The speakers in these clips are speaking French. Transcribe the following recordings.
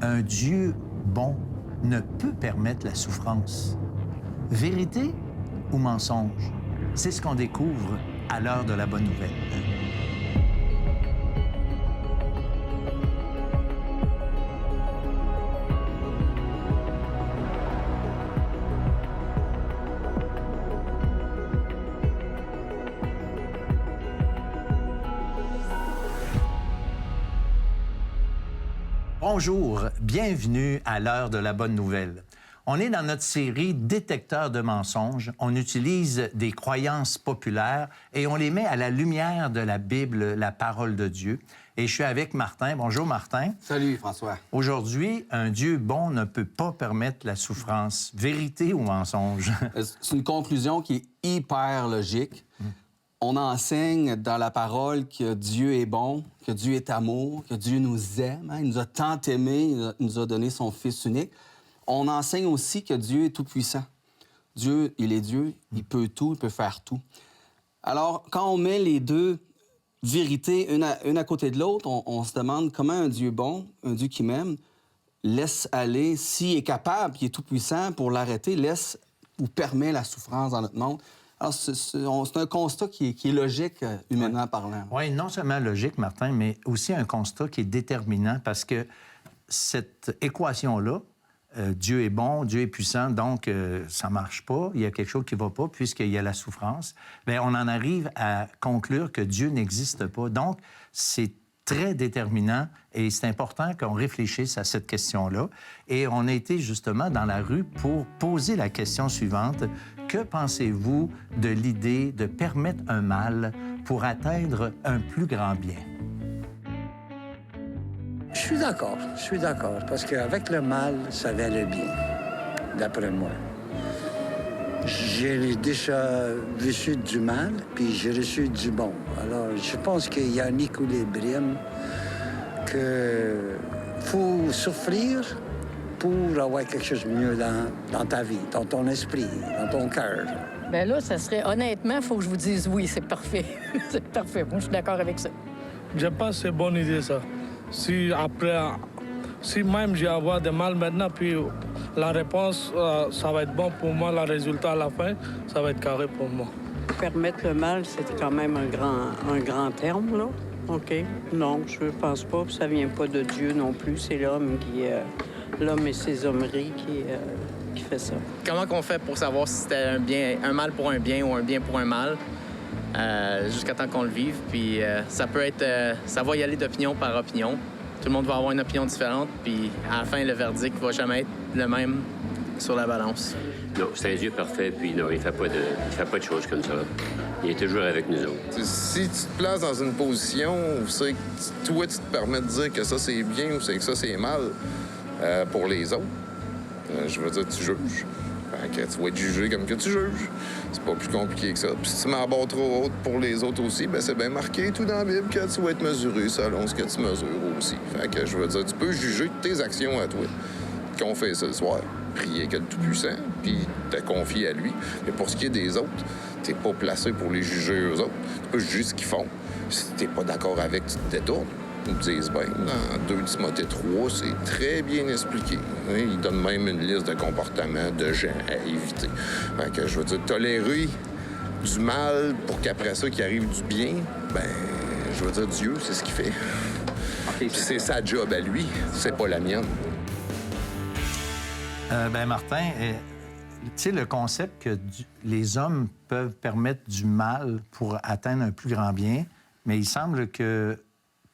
un Dieu bon ne peut permettre la souffrance? Vérité ou mensonge? C'est ce qu'on découvre à l'heure de la bonne nouvelle. Bonjour, bienvenue à l'heure de la bonne nouvelle. On est dans notre série Détecteurs de mensonges. On utilise des croyances populaires et on les met à la lumière de la Bible, la parole de Dieu. Et je suis avec Martin. Bonjour, Martin. Salut, François. Aujourd'hui, un Dieu bon ne peut pas permettre la souffrance. Vérité ou mensonge? C'est une conclusion qui est hyper logique. On enseigne dans la parole que Dieu est bon, que Dieu est amour, que Dieu nous aime. Hein? Il nous a tant aimés, il nous a donné son Fils unique. On enseigne aussi que Dieu est tout-puissant. Dieu, il est Dieu, il peut tout, il peut faire tout. Alors, quand on met les deux vérités une à côté de l'autre, on se demande comment un Dieu bon, un Dieu qui m'aime, laisse aller, s'il est capable, il est tout-puissant, pour l'arrêter, laisse ou permet la souffrance dans notre monde. Alors, c'est un constat qui est logique, humainement parlant. Oui, non seulement logique, Martin, mais aussi un constat qui est déterminant parce que cette équation-là, Dieu est bon, Dieu est puissant, donc ça ne marche pas, il y a quelque chose qui ne va pas puisqu'il y a la souffrance, bien, on en arrive à conclure que Dieu n'existe pas. Donc, c'est très déterminant et c'est important qu'on réfléchisse à cette question-là. Et on a été justement dans la rue pour poser la question suivante. Que pensez-vous de l'idée de permettre un mal pour atteindre un plus grand bien? Je suis d'accord, parce qu'avec le mal, ça vient le bien, d'après moi. J'ai déjà reçu du mal, puis j'ai reçu du bon. Alors, je pense qu'il y a un équilibre, que faut souffrir pour avoir quelque chose de mieux dans ta vie, dans ton esprit, dans ton cœur. Bien là, ça serait, honnêtement, il faut que je vous dise oui, c'est parfait. C'est parfait. Moi, je suis d'accord avec ça. Je pense que c'est une bonne idée, ça. Si même j'ai avoir de mal maintenant, puis la réponse, ça va être bon pour moi, le résultat à la fin, ça va être carré pour moi. Permettre le mal, c'est quand même un grand terme, là. OK. Non, je pense pas, ça vient pas de Dieu non plus, c'est l'homme l'homme et ses hommeries qui fait ça. Comment qu'on fait pour savoir si c'était un mal pour un bien ou un bien pour un mal? Jusqu'à temps qu'on le vive. Puis ça peut être... ça va y aller d'opinion par opinion. Tout le monde va avoir une opinion différente. Puis à la fin, le verdict va jamais être le même sur la balance. Non, c'est un Dieu parfait. Puis non, il fait pas de choses comme ça. Il est toujours avec nous autres. Si tu te places dans une position où c'est que toi, tu te permets de dire que ça, c'est bien ou que ça, c'est mal pour les autres, je veux dire, tu juges. Que tu vas être jugé comme que tu juges. C'est pas plus compliqué que ça. Puis si tu m'en bats trop haute pour les autres aussi, bien, c'est bien marqué tout dans la Bible que tu vas être mesuré selon ce que tu mesures aussi. Fait que je veux dire, tu peux juger de tes actions à toi. Qu'on fait ça le soir, prier que le Tout-Puissant, puis te confier à lui. Mais pour ce qui est des autres, t'es pas placé pour les juger eux autres. Tu peux juger ce qu'ils font. Si t'es pas d'accord avec, tu te détournes. Ils disent bien, dans 2 Timothée 3, c'est très bien expliqué. Ils donnent même une liste de comportements de gens à éviter. Fait que je veux dire, tolérer du mal pour qu'après ça, qu'il arrive du bien, ben, je veux dire, Dieu, c'est ce qu'il fait. Puis c'est sa job à lui, c'est pas la mienne. Ben Martin, tu sais, le concept que les hommes peuvent permettre du mal pour atteindre un plus grand bien, mais il semble que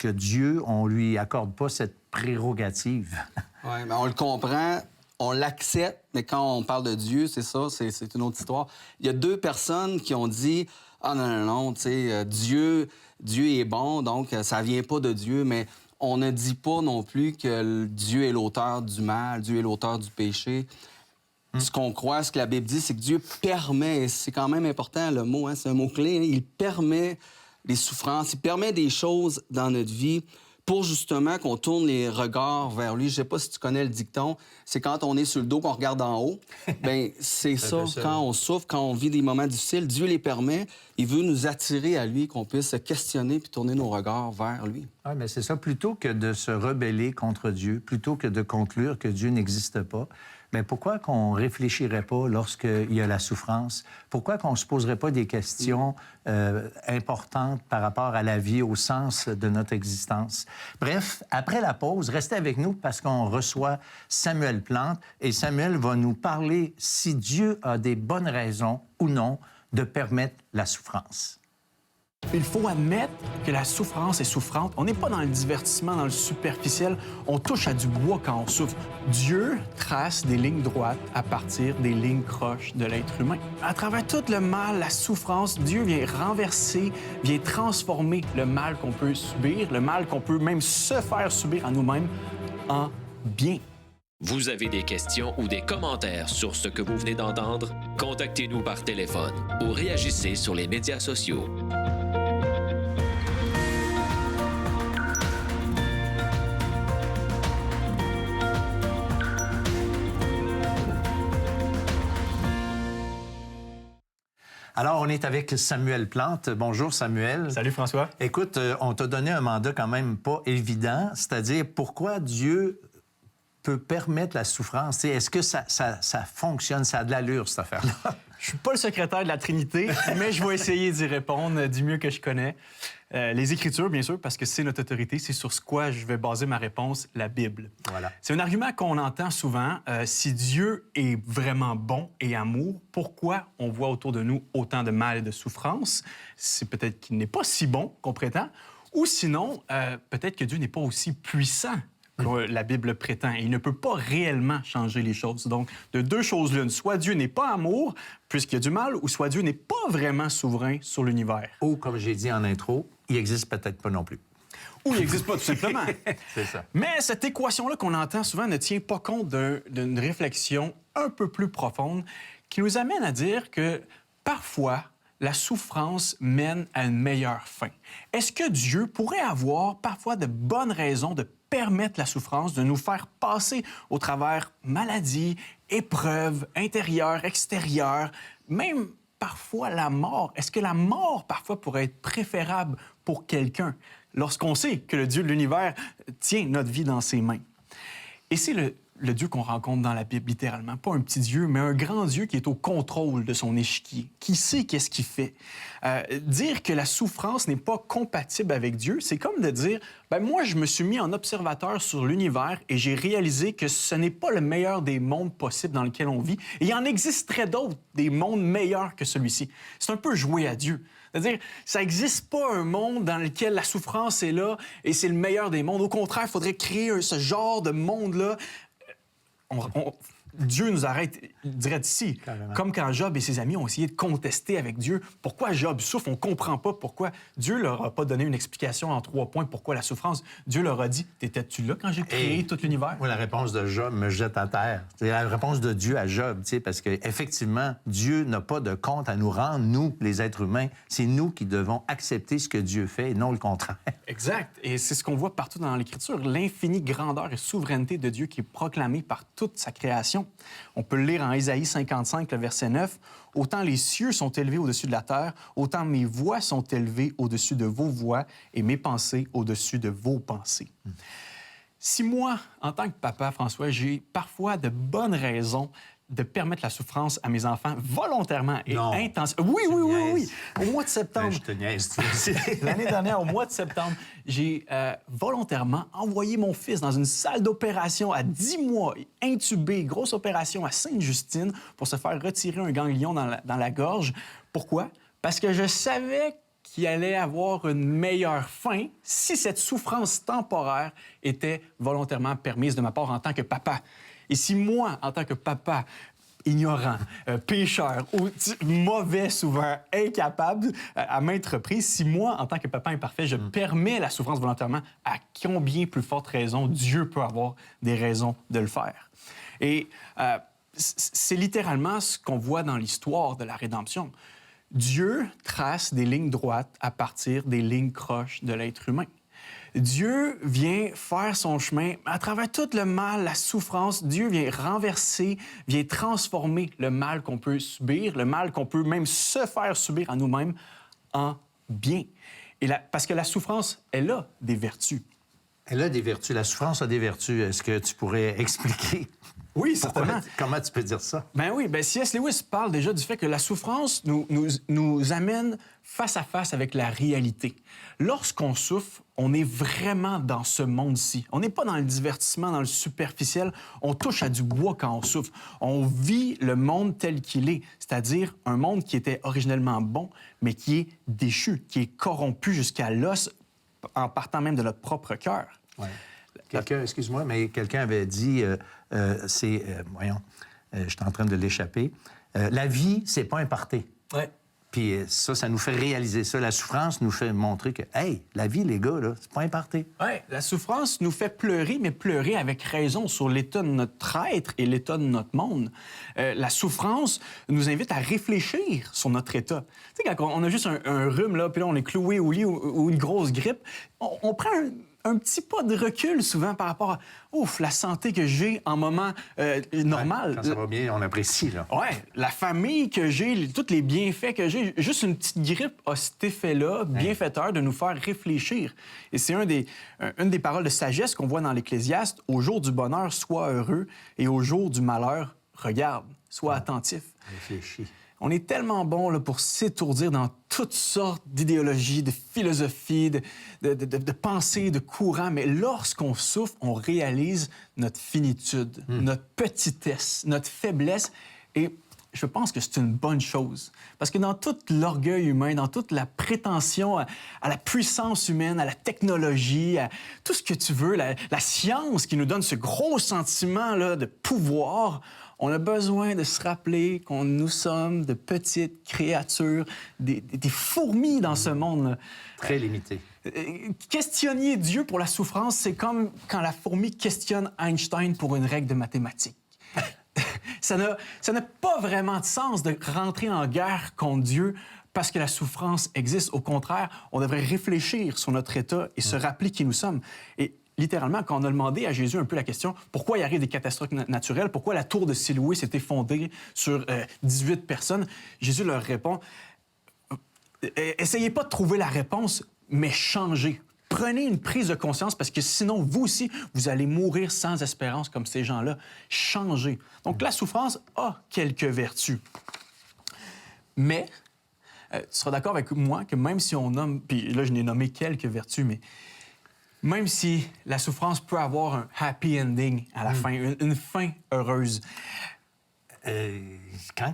Dieu, on lui accorde pas cette prérogative. Oui, mais on le comprend, on l'accepte, mais quand on parle de Dieu, c'est ça, c'est une autre histoire. Il y a 2 personnes qui ont dit « Ah non, tu sais, Dieu est bon, donc ça vient pas de Dieu », mais on ne dit pas non plus que Dieu est l'auteur du mal, Dieu est l'auteur du péché. Ce qu'on croit, ce que la Bible dit, c'est que Dieu permet, et c'est quand même important le mot, hein, c'est un mot-clé, hein, il permet les souffrances, il permet des choses dans notre vie pour justement qu'on tourne les regards vers lui. Je sais pas si tu connais le dicton, c'est quand on est sur le dos qu'on regarde en haut. Bien, c'est ça. Quand on souffre, quand on vit des moments difficiles, Dieu les permet. Il veut nous attirer à lui, qu'on puisse se questionner puis tourner nos regards vers lui. Oui, mais c'est ça. Plutôt que de se rebeller contre Dieu, plutôt que de conclure que Dieu n'existe pas, bien, pourquoi qu'on ne réfléchirait pas lorsqu'il y a la souffrance? Pourquoi qu'on ne se poserait pas des questions importantes par rapport à la vie, au sens de notre existence? Bref, après la pause, restez avec nous parce qu'on reçoit Samuel Plante et Samuel va nous parler si Dieu a des bonnes raisons ou non de permettre la souffrance. Il faut admettre que la souffrance est souffrante. On n'est pas dans le divertissement, dans le superficiel. On touche à du bois quand on souffre. Dieu trace des lignes droites à partir des lignes croches de l'être humain. À travers tout le mal, la souffrance, Dieu vient renverser, vient transformer le mal qu'on peut subir, le mal qu'on peut même se faire subir à nous-mêmes, en bien. Vous avez des questions ou des commentaires sur ce que vous venez d'entendre? Contactez-nous par téléphone ou réagissez sur les médias sociaux. Alors, on est avec Samuel Plante. Bonjour, Samuel. Salut, François. Écoute, on t'a donné un mandat quand même pas évident, c'est-à-dire pourquoi Dieu peut permettre la souffrance. Est-ce que ça fonctionne, ça a de l'allure, cette affaire-là? Je suis pas le secrétaire de la Trinité, mais je vais essayer d'y répondre du mieux que je connais. Les Écritures, bien sûr, parce que c'est notre autorité, c'est sur quoi je vais baser ma réponse, la Bible. Voilà. C'est un argument qu'on entend souvent. Si Dieu est vraiment bon et amour, pourquoi on voit autour de nous autant de mal et de souffrance? C'est peut-être qu'il n'est pas si bon qu'on prétend, ou sinon, peut-être que Dieu n'est pas aussi puissant que la Bible prétend. Et il ne peut pas réellement changer les choses. Donc, de deux choses l'une. Soit Dieu n'est pas amour, puisqu'il y a du mal, ou soit Dieu n'est pas vraiment souverain sur l'univers. Ou, comme j'ai dit en intro, il n'existe peut-être pas non plus. Ou il n'existe pas, tout simplement. C'est ça. Mais cette équation-là qu'on entend souvent ne tient pas compte d'une réflexion un peu plus profonde qui nous amène à dire que, parfois, la souffrance mène à une meilleure fin. Est-ce que Dieu pourrait avoir parfois de bonnes raisons de permettre la souffrance, de nous faire passer au travers maladies, épreuves intérieures, extérieures, même parfois la mort? Est-ce que la mort, parfois, pourrait être préférable pour quelqu'un lorsqu'on sait que le Dieu de l'univers tient notre vie dans ses mains? Et c'est le Dieu qu'on rencontre dans la Bible, littéralement. Pas un petit Dieu, mais un grand Dieu qui est au contrôle de son échiquier, qui sait qu'est-ce qu'il fait. Dire que la souffrance n'est pas compatible avec Dieu, c'est comme de dire, ben moi, je me suis mis en observateur sur l'univers et j'ai réalisé que ce n'est pas le meilleur des mondes possibles dans lequel on vit. Et il en existerait d'autres, des mondes meilleurs que celui-ci. C'est un peu jouer à Dieu. C'est-à-dire, ça n'existe pas un monde dans lequel la souffrance est là et c'est le meilleur des mondes. Au contraire, il faudrait créer ce genre de monde-là. Dieu nous arrête direct ici. Carrément. Comme quand Job et ses amis ont essayé de contester avec Dieu. Pourquoi Job souffre? On ne comprend pas pourquoi. Dieu ne leur a pas donné une explication en 3 points pourquoi la souffrance. Dieu leur a dit, t'étais-tu là quand j'ai créé tout l'univers? Moi, la réponse de Job me jette à terre. C'est la réponse de Dieu à Job, parce qu'effectivement, Dieu n'a pas de compte à nous rendre, nous, les êtres humains. C'est nous qui devons accepter ce que Dieu fait et non le contraire. Exact. Et c'est ce qu'on voit partout dans l'Écriture, l'infinie grandeur et souveraineté de Dieu qui est proclamée par toute sa création. On peut le lire en Ésaïe 55, le verset 9. « Autant les cieux sont élevés au-dessus de la terre, autant mes voix sont élevées au-dessus de vos voix et mes pensées au-dessus de vos pensées. » Si moi, en tant que papa, François, j'ai parfois de bonnes raisons de permettre la souffrance à mes enfants volontairement et intensément. Oui. Au mois de septembre. Je te niaise. L'année dernière, au mois de septembre, j'ai volontairement envoyé mon fils dans une salle d'opération à 10 mois, intubé, grosse opération à Sainte-Justine pour se faire retirer un ganglion dans la gorge. Pourquoi? Parce que je savais qu'il allait avoir une meilleure fin si cette souffrance temporaire était volontairement permise de ma part en tant que papa. Et si moi, en tant que papa, ignorant, pécheur, ou mauvais souvent, incapable, à maintes reprises, si moi, en tant que papa imparfait, je permets la souffrance volontairement, à combien plus forte raison Dieu peut avoir des raisons de le faire? Et c'est littéralement ce qu'on voit dans l'histoire de la rédemption. Dieu trace des lignes droites à partir des lignes croches de l'être humain. Dieu vient faire son chemin à travers tout le mal, la souffrance. Dieu vient renverser, vient transformer le mal qu'on peut subir, le mal qu'on peut même se faire subir à nous-mêmes en bien. Parce que la souffrance, elle a des vertus. Elle a des vertus. La souffrance a des vertus. Est-ce que tu pourrais expliquer? Oui, certainement. Comment tu peux dire ça? Ben oui, C.S. Lewis parle déjà du fait que la souffrance nous amène face à face avec la réalité. Lorsqu'on souffre, on est vraiment dans ce monde-ci. On n'est pas dans le divertissement, dans le superficiel. On touche à du bois quand on souffre. On vit le monde tel qu'il est, c'est-à-dire un monde qui était originellement bon, mais qui est déchu, qui est corrompu jusqu'à l'os en partant même de notre propre cœur. Ouais. Excuse-moi, mais quelqu'un avait dit, je suis en train de l'échapper, la vie, c'est pas un party. Ouais. Puis ça nous fait réaliser ça. La souffrance nous fait montrer que, hey, la vie, les gars, là, c'est pas un party. Oui, la souffrance nous fait pleurer, mais pleurer avec raison sur l'état de notre être et l'état de notre monde. La souffrance nous invite à réfléchir sur notre état. Tu sais, quand on a juste un rhume, là, puis là, on est cloué au lit ou une grosse grippe, on prend un petit pas de recul souvent par rapport à la santé que j'ai en moment normal. Ouais, quand ça va bien, on apprécie, là. Oui, la famille que j'ai, tous les bienfaits que j'ai. Juste une petite grippe a cet effet-là, bienfaiteur, de nous faire réfléchir. Et c'est une des paroles de sagesse qu'on voit dans l'Ecclésiaste. Au jour du bonheur, sois heureux, et au jour du malheur, regarde, sois attentif. Réfléchis. On est tellement bon là, pour s'étourdir dans toutes sortes d'idéologies, de philosophies, de pensées, de courants, mais lorsqu'on souffre, on réalise notre finitude, notre petitesse, notre faiblesse, et je pense que c'est une bonne chose. Parce que dans tout l'orgueil humain, dans toute la prétention à la puissance humaine, à la technologie, à tout ce que tu veux, la science qui nous donne ce gros sentiment là, de pouvoir, on a besoin de se rappeler qu'on nous sommes de petites créatures, des fourmis dans ce monde. Très limité. Questionner Dieu pour la souffrance, c'est comme quand la fourmi questionne Einstein pour une règle de mathématiques. Ça n'a pas vraiment de sens de rentrer en guerre contre Dieu parce que la souffrance existe. Au contraire, on devrait réfléchir sur notre état et se rappeler qui nous sommes. Et littéralement, quand on a demandé à Jésus un peu la question pourquoi il arrive des catastrophes naturelles, pourquoi la tour de Siloué s'est effondrée sur 18 personnes, Jésus leur répond essayez pas de trouver la réponse, mais changez. Prenez une prise de conscience parce que sinon, vous aussi, vous allez mourir sans espérance comme ces gens-là. Changez. Donc, la souffrance a quelques vertus. Mais, tu seras d'accord avec moi que même si on nomme, puis là, je n'ai nommé quelques vertus, mais même si la souffrance peut avoir un happy ending à la fin, une fin heureuse, quand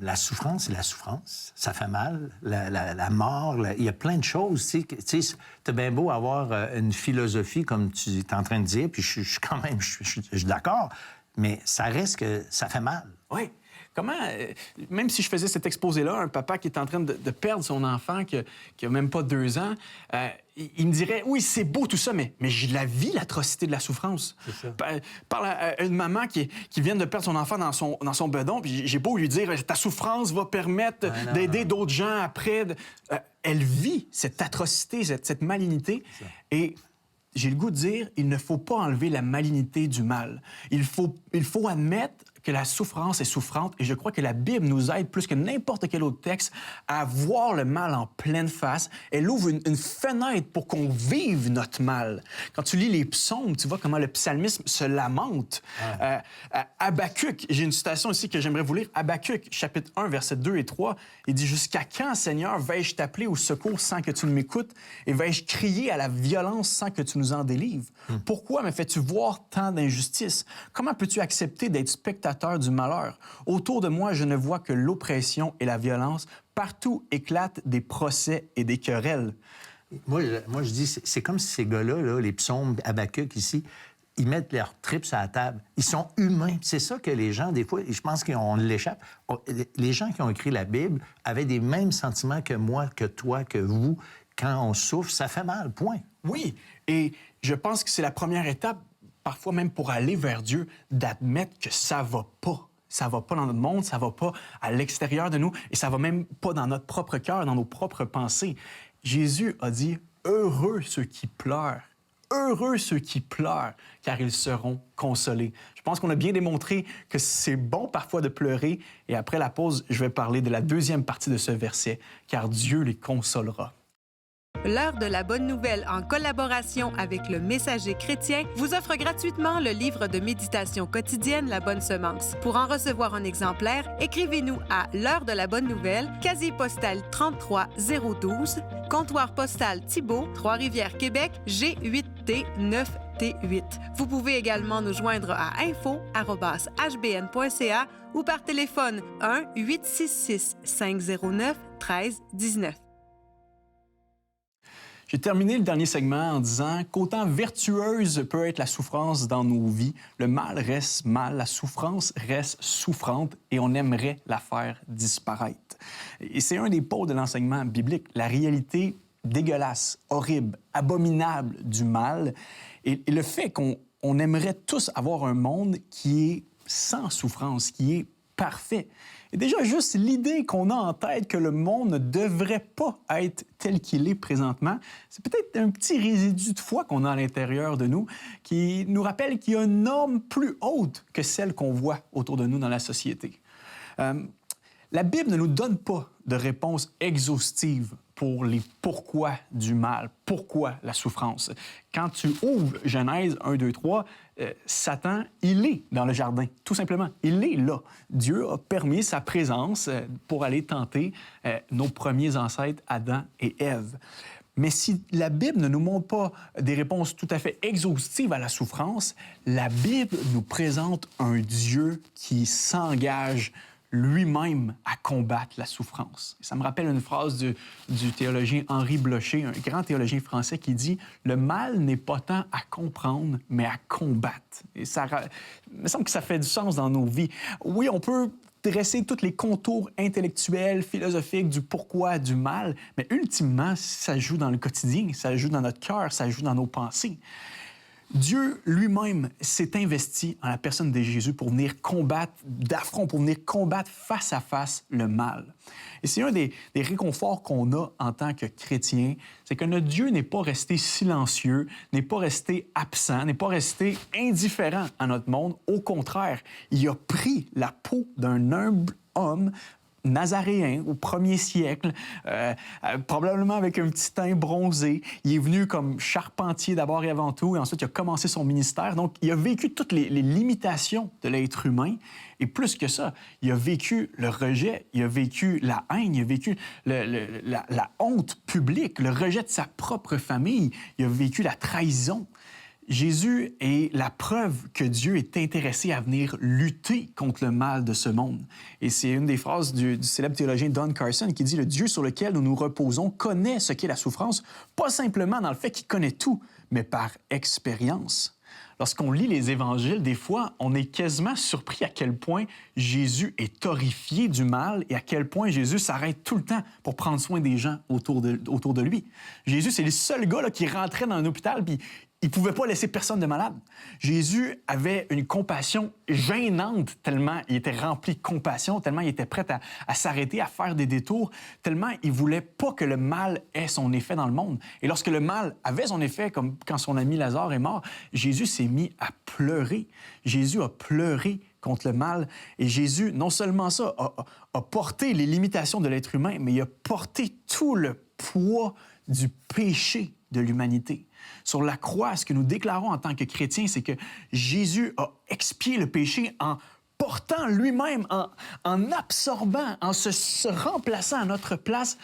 la souffrance, c'est la souffrance, ça fait mal, la mort, il y a plein de choses. Tu sais, t'as bien beau avoir une philosophie, comme tu es en train de dire, puis je suis d'accord, mais ça reste que ça fait mal. Oui. Comment, même si je faisais cet exposé-là, un papa qui est en train de perdre son enfant, qui a même pas 2 ans, il me dirait, oui, c'est beau tout ça, mais je la vis, l'atrocité de la souffrance. Parle à une maman qui vient de perdre son enfant dans son bedon, puis j'ai beau lui dire, ta souffrance va permettre d'aider d'autres gens après. Elle vit cette atrocité, cette malignité, et j'ai le goût de dire, il ne faut pas enlever la malignité du mal. Il faut admettre que la souffrance est souffrante, et je crois que la Bible nous aide plus que n'importe quel autre texte à voir le mal en pleine face. Elle ouvre une fenêtre pour qu'on vive notre mal. Quand tu lis les psaumes, tu vois comment le psalmisme se lamente. Habakkuk, j'ai une citation ici que j'aimerais vous lire. Habakkuk, chapitre 1, versets 2 et 3, il dit « Jusqu'à quand, Seigneur, vais-je t'appeler au secours sans que tu ne m'écoutes, et vais-je crier à la violence sans que tu nous en délivres? Pourquoi me fais-tu voir tant d'injustice? Comment peux-tu accepter d'être spectateur du malheur? Autour de moi, je ne vois que l'oppression et la violence. Partout éclatent des procès et des querelles. » Moi, je dis, c'est comme si ces gars-là, là, les psaumes Habakkuk ici, ils mettent leurs tripes à la table. Ils sont humains. C'est ça que les gens, des fois, je pense qu'on l'échappe. Les gens qui ont écrit la Bible avaient des mêmes sentiments que moi, que toi, que vous. Quand on souffre, ça fait mal, point. Oui, et je pense que c'est la première étape, parfois même pour aller vers Dieu, d'admettre que ça va pas. Ça va pas dans notre monde, ça va pas à l'extérieur de nous, et ça va même pas dans notre propre cœur, dans nos propres pensées. Jésus a dit « Heureux ceux qui pleurent, Heureux ceux qui pleurent, car ils seront consolés. Je pense qu'on a bien démontré que c'est bon parfois de pleurer. Et après la pause, je vais parler de la deuxième partie de ce verset, car Dieu les consolera. L'heure de la bonne nouvelle, en collaboration avec le Messager chrétien, vous offre gratuitement le livre de méditation quotidienne La Bonne Semence. Pour en recevoir un exemplaire, écrivez-nous à l'heure de la bonne nouvelle, casier postal 33012, comptoir postal Thibault, Trois-Rivières, Québec, G8T 9T8. Vous pouvez également nous joindre à info@hbn.ca ou par téléphone 1-866-509-1319. J'ai terminé le dernier segment en disant qu'autant vertueuse peut être la souffrance dans nos vies, le mal reste mal, la souffrance reste souffrante et on aimerait la faire disparaître. Et c'est un des pôles de l'enseignement biblique, la réalité dégueulasse, horrible, abominable du mal et le fait qu'on aimerait tous avoir un monde qui est sans souffrance, qui est parfait. Et déjà, juste l'idée qu'on a en tête que le monde ne devrait pas être tel qu'il est présentement, c'est peut-être un petit résidu de foi qu'on a à l'intérieur de nous qui nous rappelle qu'il y a une norme plus haute que celle qu'on voit autour de nous dans la société. La Bible ne nous donne pas de réponse exhaustive pour les pourquoi du mal, pourquoi la souffrance. Quand tu ouvres Genèse 1, 2, 3, Satan, il est dans le jardin, tout simplement. Il est là. Dieu a permis sa présence pour aller tenter nos premiers ancêtres, Adam et Ève. Mais si la Bible ne nous montre pas des réponses tout à fait exhaustives à la souffrance, la Bible nous présente un Dieu qui s'engage lui-même à combattre la souffrance. Ça me rappelle une phrase du théologien Henri Blocher, un grand théologien français, qui dit « Le mal n'est pas tant à comprendre, mais à combattre. » Et ça il me semble que ça fait du sens dans nos vies. Oui, on peut dresser tous les contours intellectuels, philosophiques du pourquoi du mal, mais ultimement, ça joue dans le quotidien, ça joue dans notre cœur, ça joue dans nos pensées. Dieu lui-même s'est investi en la personne de Jésus pour venir combattre d'affront, pour venir combattre face à face le mal. Et c'est un des réconforts qu'on a en tant que chrétien, c'est que notre Dieu n'est pas resté silencieux, n'est pas resté absent, n'est pas resté indifférent à notre monde. Au contraire, il a pris la peau d'un humble homme nazaréen au 1er siècle, probablement avec un petit teint bronzé. Il est venu comme charpentier d'abord et avant tout, et ensuite il a commencé son ministère. Donc, il a vécu toutes les limitations de l'être humain. Et plus que ça, il a vécu le rejet, il a vécu la haine, il a vécu la honte publique, le rejet de sa propre famille, il a vécu la trahison. Jésus est la preuve que Dieu est intéressé à venir lutter contre le mal de ce monde. Et c'est une des phrases du célèbre théologien Don Carson qui dit « Le Dieu sur lequel nous nous reposons connaît ce qu'est la souffrance, pas simplement dans le fait qu'il connaît tout, mais par expérience. » Lorsqu'on lit les évangiles, des fois, on est quasiment surpris à quel point Jésus est horrifié du mal et à quel point Jésus s'arrête tout le temps pour prendre soin des gens autour de lui. Jésus, c'est le seul gars là, qui rentrait dans un hôpital puis il ne pouvait pas laisser personne de malade. Jésus avait une compassion gênante, tellement il était rempli de compassion, tellement il était prêt à s'arrêter, à faire des détours, tellement il ne voulait pas que le mal ait son effet dans le monde. Et lorsque le mal avait son effet, comme quand son ami Lazare est mort, Jésus s'est mis à pleurer. Jésus a pleuré contre le mal. Et Jésus, non seulement ça, a porté les limitations de l'être humain, mais il a porté tout le poids du péché de l'humanité. Sur la croix, ce que nous déclarons en tant que chrétiens, c'est que Jésus a expié le péché en portant lui-même, en absorbant, en se remplaçant à notre place,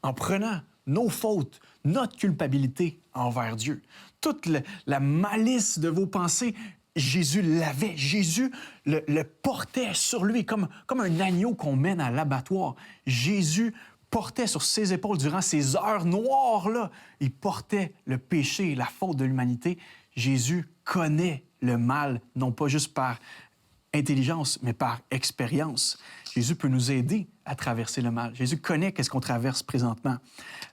en prenant nos fautes, notre culpabilité envers Dieu. Toute la malice de vos pensées, Jésus l'avait. Jésus le portait sur lui comme un agneau qu'on mène à l'abattoir. Jésus portait sur ses épaules durant ces heures noires-là. Il portait le péché, la faute de l'humanité. Jésus connaît le mal, non pas juste par intelligence, mais par expérience. Jésus peut nous aider à traverser le mal. Jésus connaît qu'est-ce qu'on traverse présentement.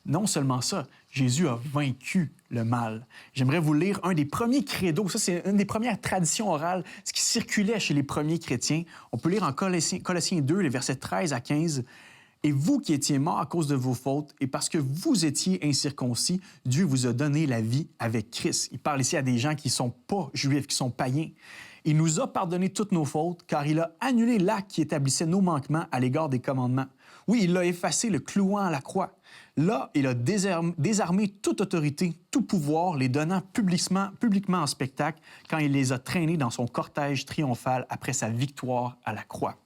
Non seulement ça, Jésus a vaincu le mal. J'aimerais vous lire un des premiers credos. Ça, c'est une des premières traditions orales, ce qui circulait chez les premiers chrétiens. On peut lire en Colossiens 2, les versets 13 à 15. « Et vous qui étiez morts à cause de vos fautes, et parce que vous étiez incirconcis, Dieu vous a donné la vie avec Christ. Il parle ici à des gens qui ne sont pas juifs, qui sont païens. Il nous a pardonné toutes nos fautes, car il a annulé l'acte qui établissait nos manquements à l'égard des commandements. Oui, il l'a effacé, le clouant à la croix. Là, il a désarmé toute autorité, tout pouvoir, les donnant publiquement en spectacle quand il les a traînés dans son cortège triomphal après sa victoire à la croix.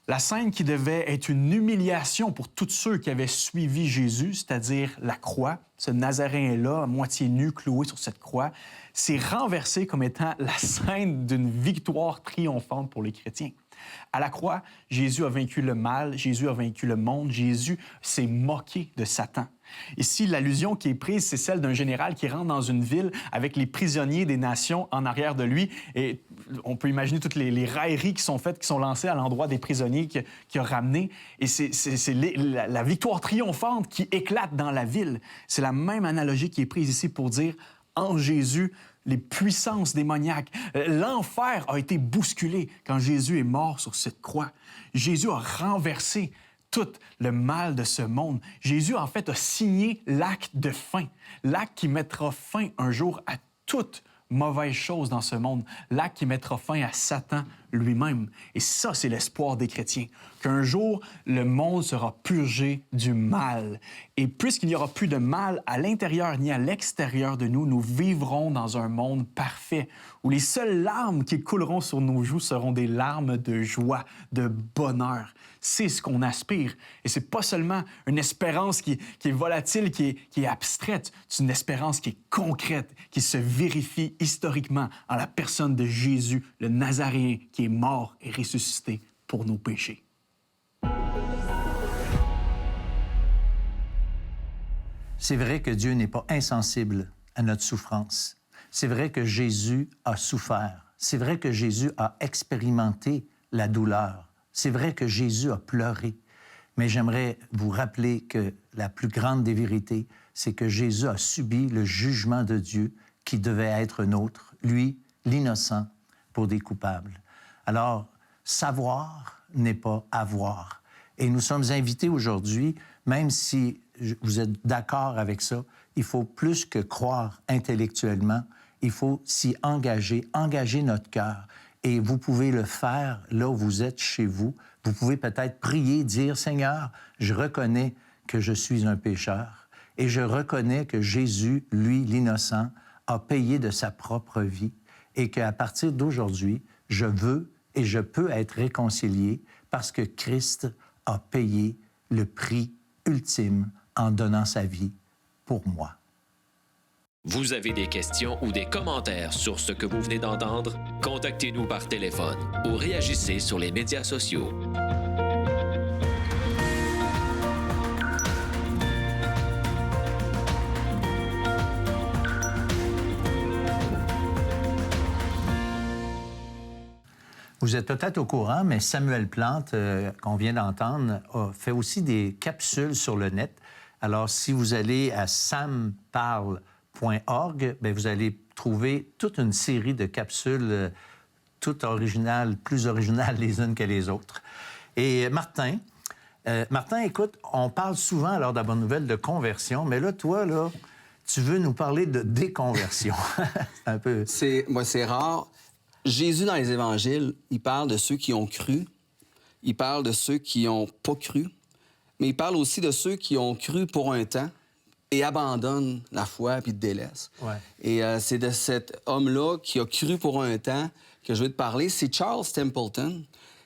La scène qui devait être une humiliation pour tous ceux qui avaient suivi Jésus, c'est-à-dire la croix, ce Nazaréen-là, à moitié nu, cloué sur cette croix, s'est renversée comme étant la scène d'une victoire triomphante pour les chrétiens. À la croix, Jésus a vaincu le mal, Jésus a vaincu le monde, Jésus s'est moqué de Satan. Ici, l'allusion qui est prise, c'est celle d'un général qui rentre dans une ville avec les prisonniers des nations en arrière de lui. Et on peut imaginer toutes les railleries qui sont faites, qui sont lancées à l'endroit des prisonniers qu'il a ramenés. Et c'est la victoire triomphante qui éclate dans la ville. C'est la même analogie qui est prise ici pour dire, en Jésus, les puissances démoniaques. L'enfer a été bousculé quand Jésus est mort sur cette croix. Jésus a renversé tout le mal de ce monde. Jésus, en fait, a signé l'acte de fin, l'acte qui mettra fin un jour à toute mauvaise chose dans ce monde, l'acte qui mettra fin à Satan lui-même. Et ça, c'est l'espoir des chrétiens, qu'un jour, le monde sera purgé du mal. Et puisqu'il n'y aura plus de mal à l'intérieur ni à l'extérieur de nous, nous vivrons dans un monde parfait où les seules larmes qui couleront sur nos joues seront des larmes de joie, de bonheur. C'est ce qu'on aspire. Et c'est pas seulement une espérance qui est volatile, qui est abstraite. C'est une espérance qui est concrète, qui se vérifie historiquement en la personne de Jésus, le Nazaréen, qui est mort et ressuscité pour nos péchés. C'est vrai que Dieu n'est pas insensible à notre souffrance. C'est vrai que Jésus a souffert. C'est vrai que Jésus a expérimenté la douleur. C'est vrai que Jésus a pleuré. Mais j'aimerais vous rappeler que la plus grande des vérités, c'est que Jésus a subi le jugement de Dieu qui devait être nôtre, lui, l'innocent, pour des coupables. Alors, savoir n'est pas avoir. Et nous sommes invités aujourd'hui, même si vous êtes d'accord avec ça, il faut plus que croire intellectuellement, il faut s'y engager notre cœur. Et vous pouvez le faire là où vous êtes chez vous. Vous pouvez peut-être prier, dire, « Seigneur, je reconnais que je suis un pécheur et je reconnais que Jésus, lui, l'innocent, a payé de sa propre vie et qu'à partir d'aujourd'hui, je veux et je peux être réconcilié parce que Christ a payé le prix ultime en donnant sa vie pour moi. » Vous avez des questions ou des commentaires sur ce que vous venez d'entendre? Contactez-nous par téléphone ou réagissez sur les médias sociaux. Vous êtes peut-être au courant, mais Samuel Plante, qu'on vient d'entendre, a fait aussi des capsules sur le net. Alors, si vous allez à samparle.org, bien, vous allez trouver toute une série de capsules toutes originales, plus originales les unes que les autres. Et Martin, écoute, on parle souvent, alors, de la bonne nouvelle, de conversion, mais là, toi, là, tu veux nous parler de déconversion. C'est un peu... C'est rare. Jésus, dans les évangiles, il parle de ceux qui ont cru, il parle de ceux qui n'ont pas cru, mais il parle aussi de ceux qui ont cru pour un temps et abandonnent la foi puis délaissent. Ouais. Et c'est de cet homme-là qui a cru pour un temps que je vais te parler. C'est Charles Templeton,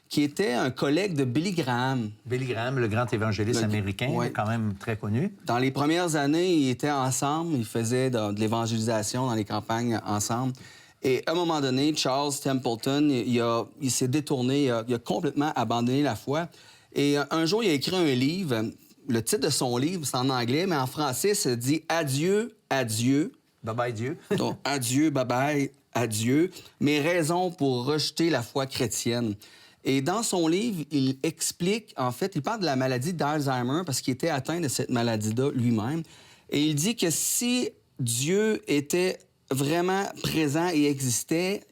qui était un collègue de Billy Graham. Billy Graham, le grand évangéliste américain, ouais. Quand même très connu. Dans les premières années, ils étaient ensemble, ils faisaient de l'évangélisation dans les campagnes ensemble. Et à un moment donné, Charles Templeton, il s'est détourné, il a complètement abandonné la foi. Et un jour, il a écrit un livre. Le titre de son livre, c'est en anglais, mais en français, ça dit « Adieu, adieu ». Bye-bye, Dieu. Donc, adieu, bye-bye, adieu. Mes raisons pour rejeter la foi chrétienne. Et dans son livre, il explique, en fait, il parle de la maladie d'Alzheimer parce qu'il était atteint de cette maladie-là lui-même. Et il dit que si Dieu était vraiment présent et existait,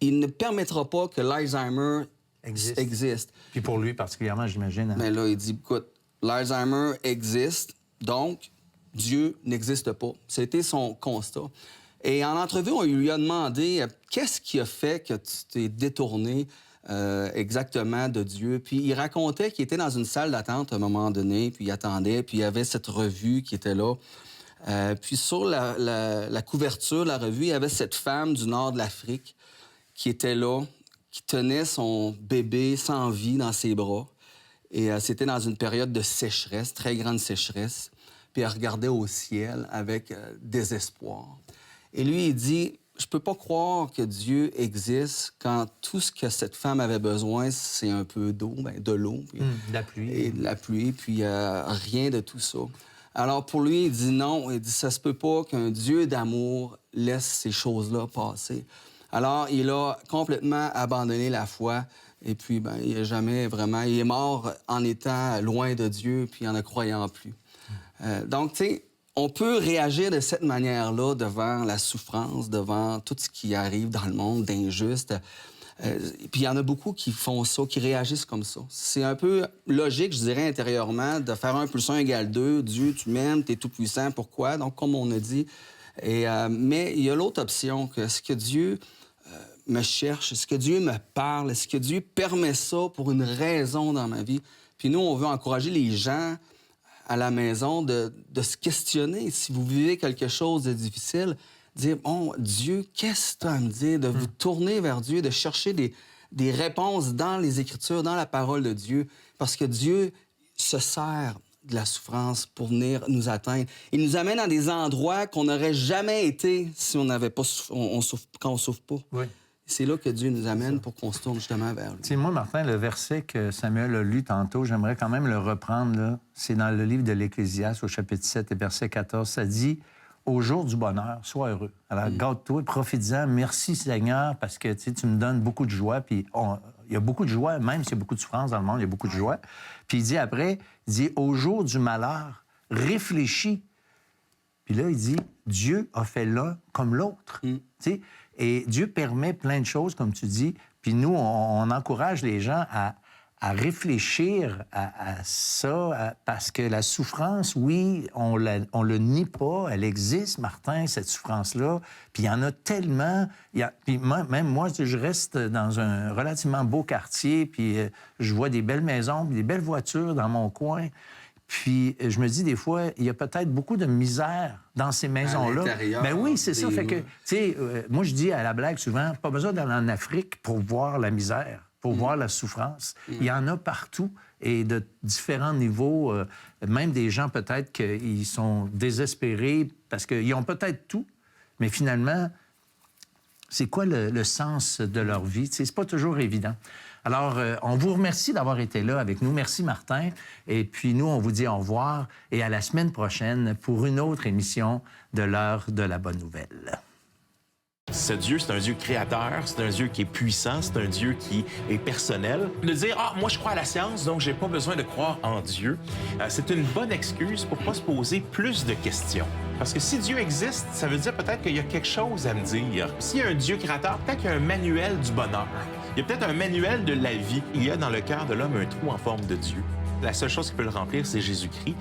il ne permettra pas que l'Alzheimer existe. Puis pour lui particulièrement, j'imagine. Hein? Mais là, il dit, écoute, l'Alzheimer existe, donc Dieu n'existe pas. C'était son constat. Et en entrevue, on lui a demandé qu'est-ce qui a fait que tu t'es détourné exactement de Dieu. Puis il racontait qu'il était dans une salle d'attente à un moment donné, puis il attendait, puis il y avait cette revue qui était là. Puis sur la couverture de la revue, il y avait cette femme du nord de l'Afrique qui était là, qui tenait son bébé sans vie dans ses bras. Et c'était dans une période de sécheresse, très grande sécheresse. Puis elle regardait au ciel avec désespoir. Et lui, il dit, je peux pas croire que Dieu existe quand tout ce que cette femme avait besoin, c'est un peu d'eau, de l'eau. Puis, de la pluie. Et de la pluie, puis rien de tout ça. Alors pour lui, il dit non, il dit, ça se peut pas qu'un Dieu d'amour laisse ces choses-là passer. Alors, il a complètement abandonné la foi. Et puis, il n'a jamais vraiment... Il est mort en étant loin de Dieu, puis en ne croyant plus. Donc, tu sais, on peut réagir de cette manière-là devant la souffrance, devant tout ce qui arrive dans le monde d'injuste. Puis il y en a beaucoup qui font ça, qui réagissent comme ça. C'est un peu logique, je dirais, intérieurement, de faire 1 + 1 = 2. Dieu, tu m'aimes, tu es tout-puissant, pourquoi? Donc, comme on a dit. Mais il y a l'autre option, que est-ce que Dieu me cherche? Est-ce que Dieu me parle? Est-ce que Dieu permet ça pour une raison dans ma vie? Puis nous, on veut encourager les gens à la maison de se questionner. Si vous vivez quelque chose de difficile, dire, bon, Dieu, qu'est-ce que tu as à me dire? De vous tourner vers Dieu, de chercher des réponses dans les Écritures, dans la parole de Dieu, parce que Dieu se sert de la souffrance pour venir nous atteindre. Il nous amène dans des endroits qu'on n'aurait jamais été si on n'avait pas quand on souffre pas. Oui. C'est là que Dieu nous amène pour qu'on se tourne justement vers lui. Tu sais, moi, Martin, le verset que Samuel a lu tantôt, j'aimerais quand même le reprendre, là. C'est dans le livre de l'Ecclésiaste, au chapitre 7 et verset 14. Ça dit, « Au jour du bonheur, sois heureux. » Alors, garde-toi, profite-en. Merci, Seigneur, parce que tu me donnes beaucoup de joie. Puis il y a beaucoup de joie, même s'il y a beaucoup de souffrance dans le monde, il y a beaucoup de joie. Puis il dit après, il dit, « Au jour du malheur, réfléchis. » Puis là, il dit, « Dieu a fait l'un comme l'autre. Tu sais, et Dieu permet plein de choses, comme tu dis. Puis nous, on encourage les gens à réfléchir à ça, parce que la souffrance, oui, on le nie pas, elle existe, Martin, cette souffrance-là. Puis il y en a tellement. Puis même moi, je reste dans un relativement beau quartier, puis je vois des belles maisons, des belles voitures dans mon coin. Puis je me dis des fois, il y a peut-être beaucoup de misère dans ces maisons-là. Ben oui, c'est ça. Fait que, tu sais, moi je dis à la blague souvent, pas besoin d'aller en Afrique pour voir la misère, pour voir la souffrance. Il y en a partout et de différents niveaux. Même des gens peut-être qu'ils sont désespérés parce qu'ils ont peut-être tout, mais finalement, c'est quoi le sens de leur vie? Tu sais, c'est pas toujours évident. Alors, on vous remercie d'avoir été là avec nous. Merci, Martin. Et puis, nous, on vous dit au revoir et à la semaine prochaine pour une autre émission de l'heure de la bonne nouvelle. Ce Dieu, c'est un Dieu créateur, c'est un Dieu qui est puissant, c'est un Dieu qui est personnel. De dire, moi, je crois à la science, donc j'ai pas besoin de croire en Dieu, c'est une bonne excuse pour pas se poser plus de questions. Parce que si Dieu existe, ça veut dire peut-être qu'il y a quelque chose à me dire. S'il y a un Dieu créateur, peut-être qu'il y a un manuel du bonheur. Il y a peut-être un manuel de la vie. Il y a dans le cœur de l'homme un trou en forme de Dieu. La seule chose qui peut le remplir, c'est Jésus-Christ.